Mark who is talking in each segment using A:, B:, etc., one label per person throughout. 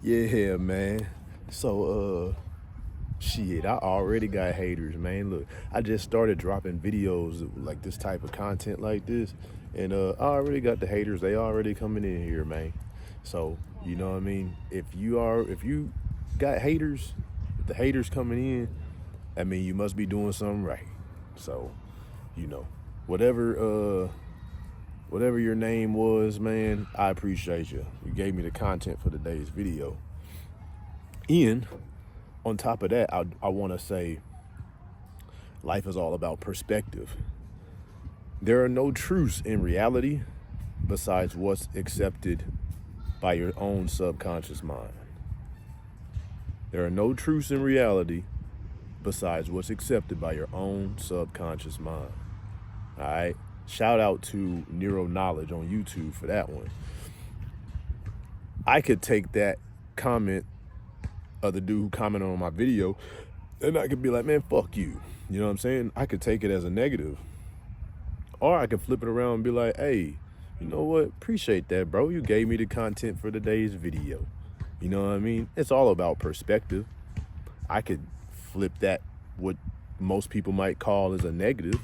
A: Yeah, man. So, shit, I already got haters, man. Look, I just started dropping videos of, like this type of content like this, and I already got the haters. They already coming in here, man. So, you know what I mean? If you got haters, if the haters coming in, I mean you must be doing something right. So, you know, whatever whatever your name was, man, I appreciate you. You gave me the content for today's video. And on top of that, I want to say life is all about perspective. There are no truths in reality besides what's accepted by your own subconscious mind. There are no truths in reality besides what's accepted by your own subconscious mind. All right? Shout out to Neuro Knowledge on YouTube for that one. I could take that comment of the dude who commented on my video, and I could be like, man, fuck you. You know what I'm saying? I could take it as a negative. Or I could flip it around and be like, hey, you know what? Appreciate that, bro. You gave me the content for today's video. You know what I mean? It's all about perspective. I could flip that, what most people might call as a negative.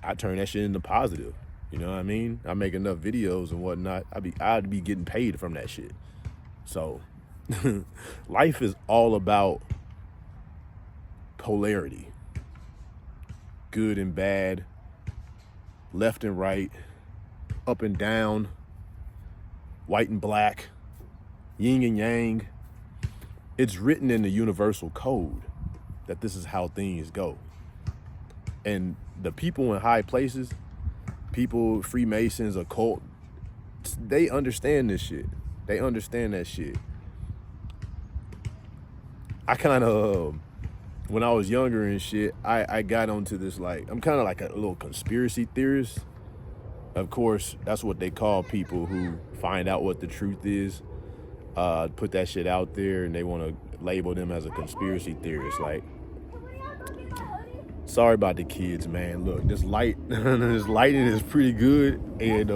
A: I turn that shit into positive. You know what I mean? I make enough videos and whatnot. I'd be getting paid from that shit. So life is all about polarity. Good and bad, left and right, up and down, white and black, yin and yang. It's written in the universal code that this is how things go. And the people in high places, people, Freemasons, occult, they understand this shit. They understand that shit. I kind of, when I was younger and shit, I got onto this, like, I'm kind of like a little conspiracy theorist. Of course, that's what they call people who find out what the truth is, put that shit out there, and they want to label them as a conspiracy theorist. Like, sorry about the kids, man. Look, this lighting is pretty good, and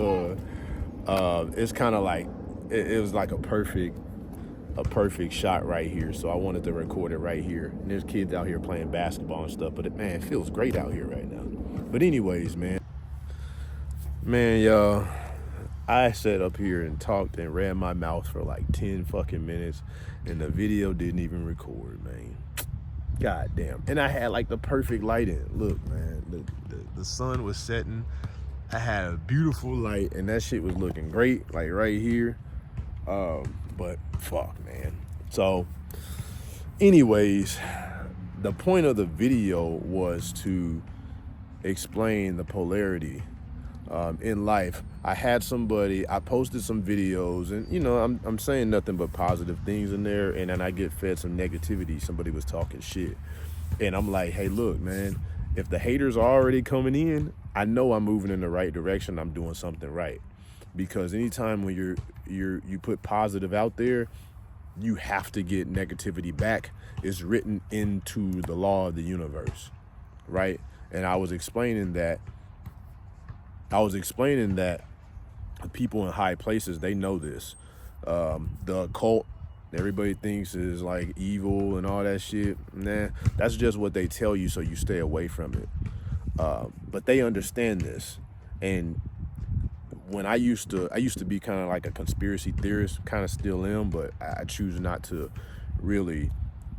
A: it's kind of like it was like a perfect shot right here. So I wanted to record it right here. And there's kids out here playing basketball and stuff, but it feels great out here right now. But anyways, man, y'all, I sat up here and talked and ran my mouth for like 10 fucking minutes, and the video didn't even record, man. God damn. And I had like the perfect lighting. Look, man, the sun was setting. I had a beautiful light, and that shit was looking great, like right here. But fuck, man. So anyways, the point of the video was to explain the polarity in life. I posted some videos, and you know, I'm saying nothing but positive things in there, and then I get fed some negativity. Somebody was talking shit, and I'm like, hey, look, man, if the haters are already coming in, I know I'm moving in the right direction. I'm doing something right. Because anytime when you put positive out there, you have to get negativity back. It's written into the law of the universe, right? And I was explaining that people in high places, they know this. The occult, everybody thinks is like evil and all that shit. Nah, that's just what they tell you, so you stay away from it. But they understand this. And when I used to be kind of like a conspiracy theorist, kind of still am, but I choose not to really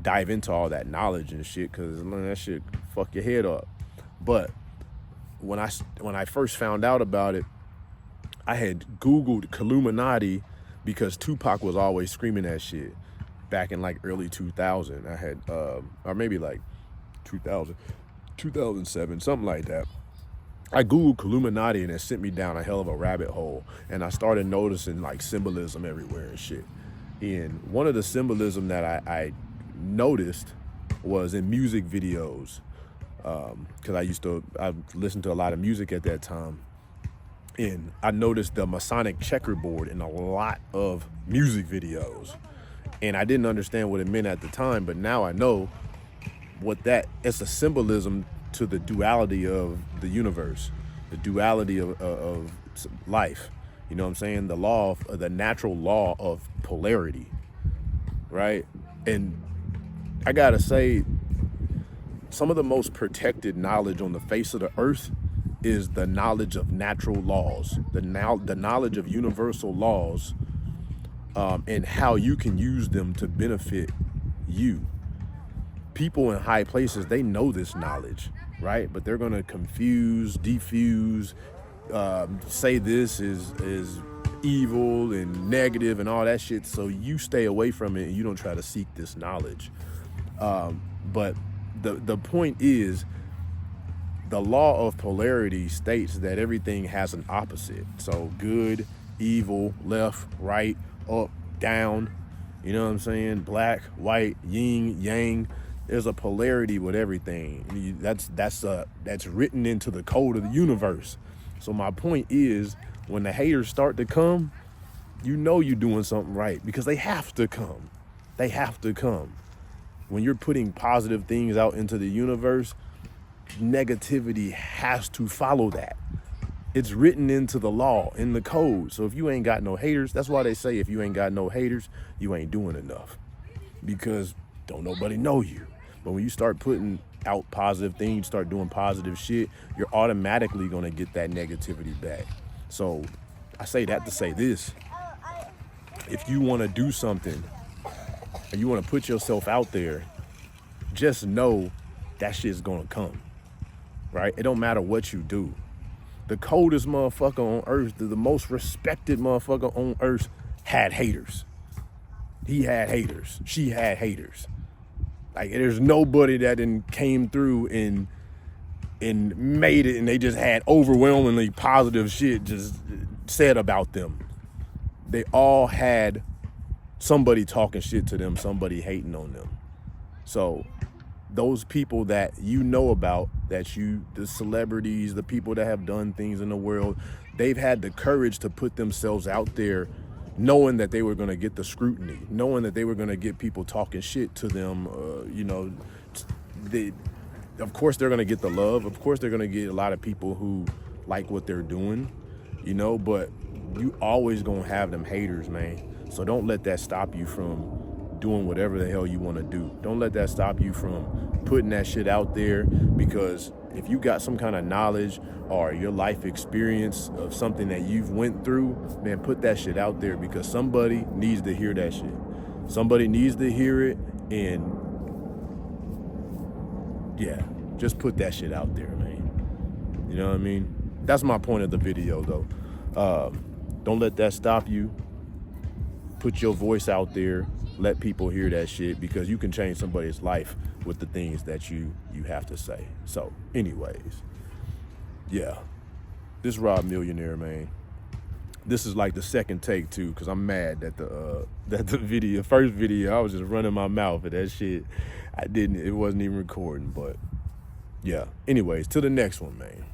A: dive into all that knowledge and shit, because that shit fuck your head up. But when I first found out about it, I had Googled Illuminati because Tupac was always screaming that shit back in like early 2000. I had, or maybe like 2000, 2007, something like that. I Googled Illuminati, and it sent me down a hell of a rabbit hole. And I started noticing like symbolism everywhere and shit. And one of the symbolism that I noticed was in music videos. Cause I listened to a lot of music at that time. And I noticed the Masonic checkerboard in a lot of music videos. And I didn't understand what it meant at the time, but now I know it's a symbolism to the duality of the universe, the duality of life. You know what I'm saying? The natural law of polarity. right? And I gotta say, some of the most protected knowledge on the face of the earth is the knowledge of natural laws, the knowledge of universal laws, and how you can use them to benefit you. People in high places, they know this knowledge, right? But they're gonna confuse, defuse, say this is evil and negative and all that shit. So you stay away from it and you don't try to seek this knowledge. But the point is, the law of polarity states that everything has an opposite. So good, evil, left, right, up, down, you know what I'm saying? Black, white, yin, yang. There's a polarity with everything. That's written into the code of the universe. So my point is, when the haters start to come, you know you're doing something right, because they have to come. They have to come. When you're putting positive things out into the universe, negativity has to follow that. It's written into the law, in the code. So if you ain't got no haters, that's why they say if you ain't got no haters, you ain't doing enough, because don't nobody know you. But when you start putting out positive things, start doing positive shit, you're automatically gonna get that negativity back. So I say that to say this: if you wanna do something and you wanna put yourself out there, just know that shit's gonna come, right? It don't matter what you do. The coldest motherfucker on earth, the most respected motherfucker on earth, had haters. He had haters. She had haters. Like, there's nobody that then came through and made it and they just had overwhelmingly positive shit just said about them. They all had somebody talking shit to them, somebody hating on them. So those people that you know about, the celebrities, the people that have done things in the world, they've had the courage to put themselves out there knowing that they were going to get the scrutiny, knowing that they were going to get people talking shit to them. Of course they're going to get the love. Of course they're going to get a lot of people who like what they're doing, but you always going to have them haters, man. So don't let that stop you from doing whatever the hell you want to do. Don't let that stop you from putting that shit out there, because if you got some kind of knowledge or your life experience of something that you've went through, man, put that shit out there, because somebody needs to hear that shit. Somebody needs to hear it, and yeah, just put that shit out there, man. You know what I mean? That's my point of the video, though. Don't let that stop you. Put your voice out there. Let people hear that shit, because you can change somebody's life with the things that you have to say. So anyways, yeah, this Rob Millionaire, man. This is like the second take too, because I'm mad that the first video, I was just running my mouth at that shit. It wasn't even recording. But yeah, anyways, to the next one, man.